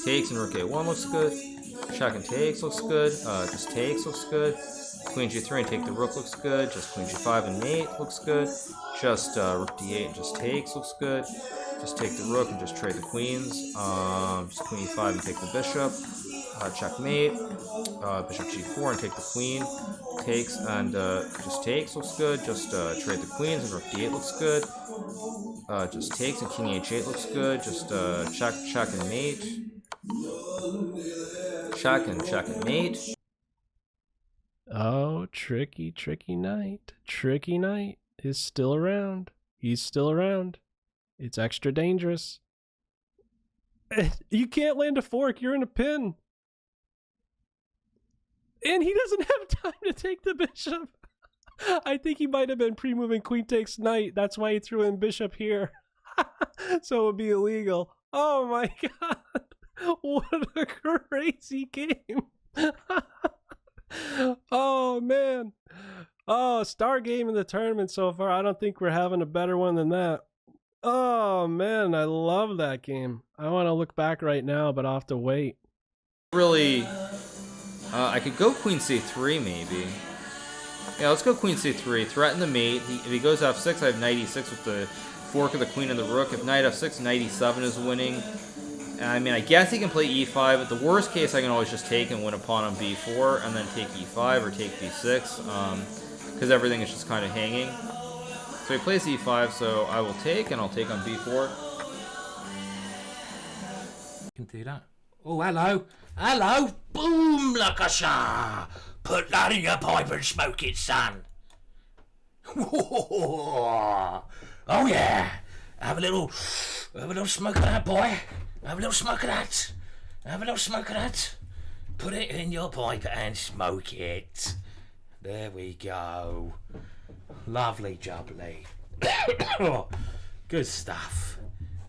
Takes and rook a1 looks good. Check and takes looks good. Just takes looks good. Queen g3 and take the rook looks good. Just queen g5 and mate looks good. Just rook d8 and just takes looks good. Just take the rook and just trade the queens. Just queen e5 and take the bishop. Checkmate. Bishop g4 and take the queen. Takes and just takes looks good. Just trade the queens and rook d8 looks good. Just takes and king h8 looks good. Just check and mate. Check and mate. Oh, tricky knight. Tricky knight is still around. He's still around. It's extra dangerous. You can't land a fork. You're in a pin. And he doesn't have time to take the bishop. I think he might have been pre-moving queen takes knight. That's why he threw in bishop here. So it would be illegal. Oh my god. What a crazy game. Oh man. Oh, star game in the tournament so far. I don't think we're having a better one than that. Oh man, I love that game. I want to look back right now, but I'll have to wait. Really, I could go queen c3 maybe. Yeah, let's go queen c3. Threaten the mate. If he goes f6, I have knight e6 with the fork of the queen and the rook. If knight f6, knight e7 is winning. I mean, I guess he can play e5. But the worst case, I can always just take and win a pawn on b4 and then take e5 or take b6 because everything is just kind of hanging. So he plays e5, so I will take, and I'll take on b4. You can do that. Oh, hello. Hello. Boom, lakasha. Put that in your pipe and smoke it, son. Oh, yeah. Have a little smoke of that, boy. Have a little smoke of that. Have a little smoke of that. Put it in your pipe and smoke it. There we go. Lovely jubbly. Good stuff.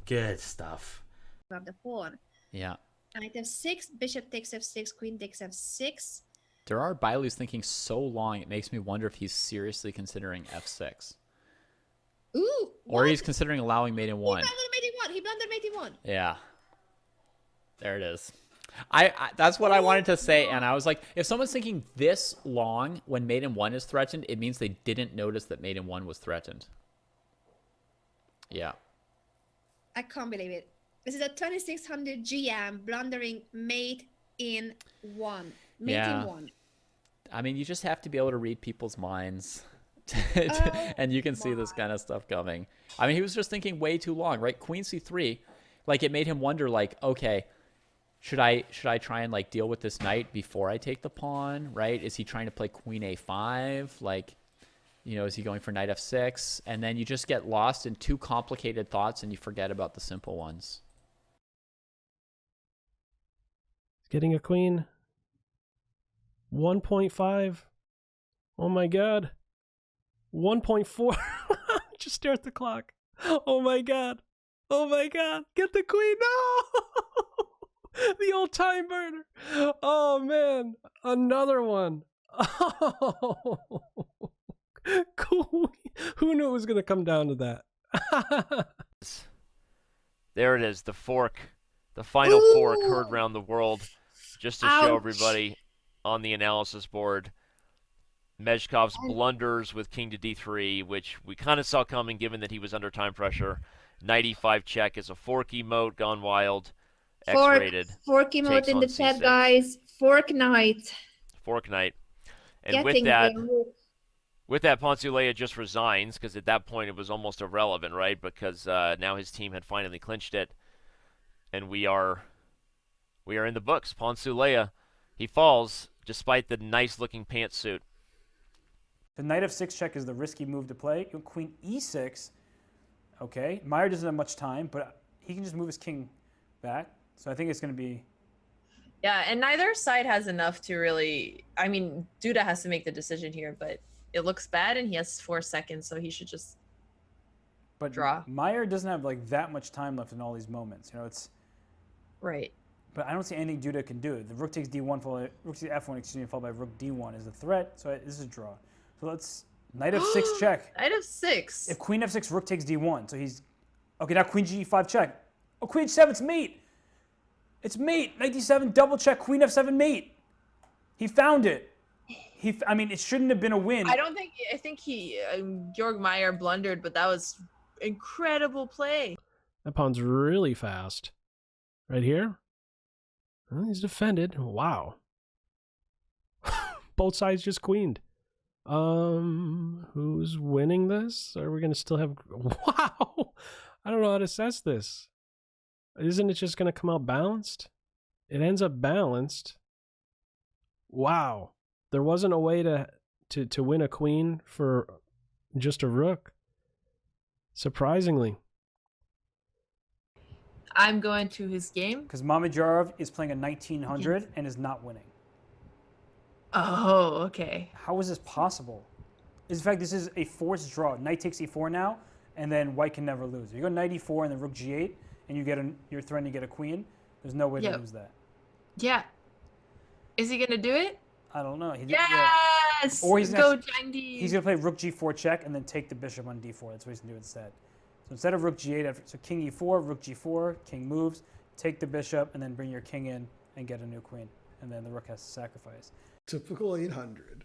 Good stuff. Grab the pawn. Yeah. Knight f6, bishop takes f6, queen takes f6. Gerard Bailu's thinking so long, it makes me wonder if he's seriously considering f6. Ooh! Or what? he's considering allowing mate in 1. He blundered mate in 1. He blundered mate in 1. Yeah. There it is. I that's what I wanted to say, and I was like, if someone's thinking this long when mate in 1 is threatened, it means they didn't notice that mate in 1 was threatened. Yeah. I can't believe it. This is a 2600 GM blundering mate in 1. Mate Yeah. in 1. I mean, you just have to be able to read people's minds. Oh, and you can see this kind of stuff coming. I mean, he was just thinking way too long, right? Queen c3, like it made him wonder, like, okay, should I try and like deal with this knight before I take the pawn, right? Is he trying to play queen a5? Like, you know, is he going for knight f6? And then you just get lost in too complicated thoughts and you forget about the simple ones. Getting a queen. 1.5. Oh my god. 1.4. Just stare at the clock. Oh my god. Oh my god. Get the queen. No! The old time burner. Oh man. Another one. Oh. Queen. Who knew it was going to come down to that? There it is, the fork. The final fork heard around the world. Just to show everybody on the analysis board. Mezhkov's blunders with king to d3, which we kind of saw coming given that he was under time pressure. Knight e5 check is a fork emote gone wild. X-rated. Fork emote Takes in the on chat, C6. guys. Fork knight. Fork knight. And Getting there. with that, Ponsulea just resigns, because at that point it was almost irrelevant, right? Because now his team had finally clinched it. And we are in the books. Ponsulea, he falls despite the nice-looking pantsuit. The knight f6 check is the risky move to play. Queen e6. Okay, Meyer doesn't have much time, but he can just move his king back. So I think it's going to be... Yeah, and neither side has enough to really... I mean, Duda has to make the decision here, but it looks bad, and he has 4 seconds, so he should just draw. Meyer doesn't have like that much time left in all these moments. You know, it's... Right. But I don't see anything Duda can do. The rook takes d1, rook takes f1, excuse me, followed by rook d1 is a threat. So this is a draw. So let's Knight f6 check. Knight of 6. If queen f6, rook takes d1. So he's... Okay, now queen g5 check. Oh, queen h7, it's mate. It's mate. Knight d7, double check, queen f7 mate. He found it. I mean, it shouldn't have been a win. I think Georg Meyer blundered, but that was incredible play. That pawn's really fast. Right here. Well, he's defended. Wow. Both sides just queened. Who's winning this? Are we going to still have... Wow! I don't know how to assess this. Isn't it just going to come out balanced? It ends up balanced. Wow. There wasn't a way to win a queen for just a rook. Surprisingly. I'm going to his game. Because Mamedyarov is playing a 1900 and is not winning. Oh, okay. How is this possible? In fact, this is a forced draw. Knight takes e4 now, and then white can never lose. If you go knight e4 and then rook g8, and you're threatening to get a queen, there's no way to lose that. Yeah. Is he going to do it? I don't know. Yes! Or he's Go gonna, Jangdi. he's going to play rook g4 check and then take the bishop on d4. That's what he's going to do instead. So instead of rook g8, so king e4, rook g4, king moves, take the bishop, and then bring your king in and get a new queen. And then the rook has to sacrifice. Typical 800.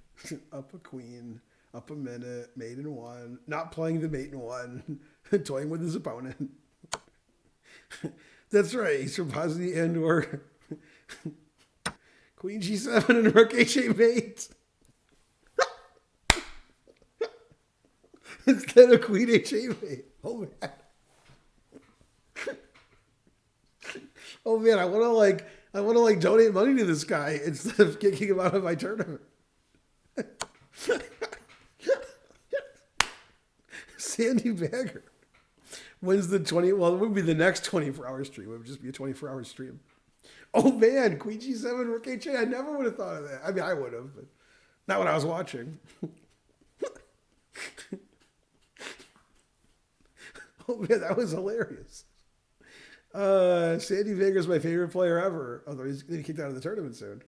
Up a queen, up a minute, mate in one, not playing the mate in one, toying with his opponent. That's right, he's from Bosnia and or queen g7 and rook h8 mate. Instead of queen h8 mate. Oh man. Oh man, I want to donate money to this guy instead of kicking him out of my tournament. Sandy Bagger wins the 20. Well, it would be the next 24-hour stream. It would just be a 24-hour stream. Oh man, queen g7, rook h8. I never would have thought of that. I mean, I would have, but not when I was watching. Oh man, that was hilarious. Sandy Vega is my favorite player ever, although he's going to be kicked out of the tournament soon.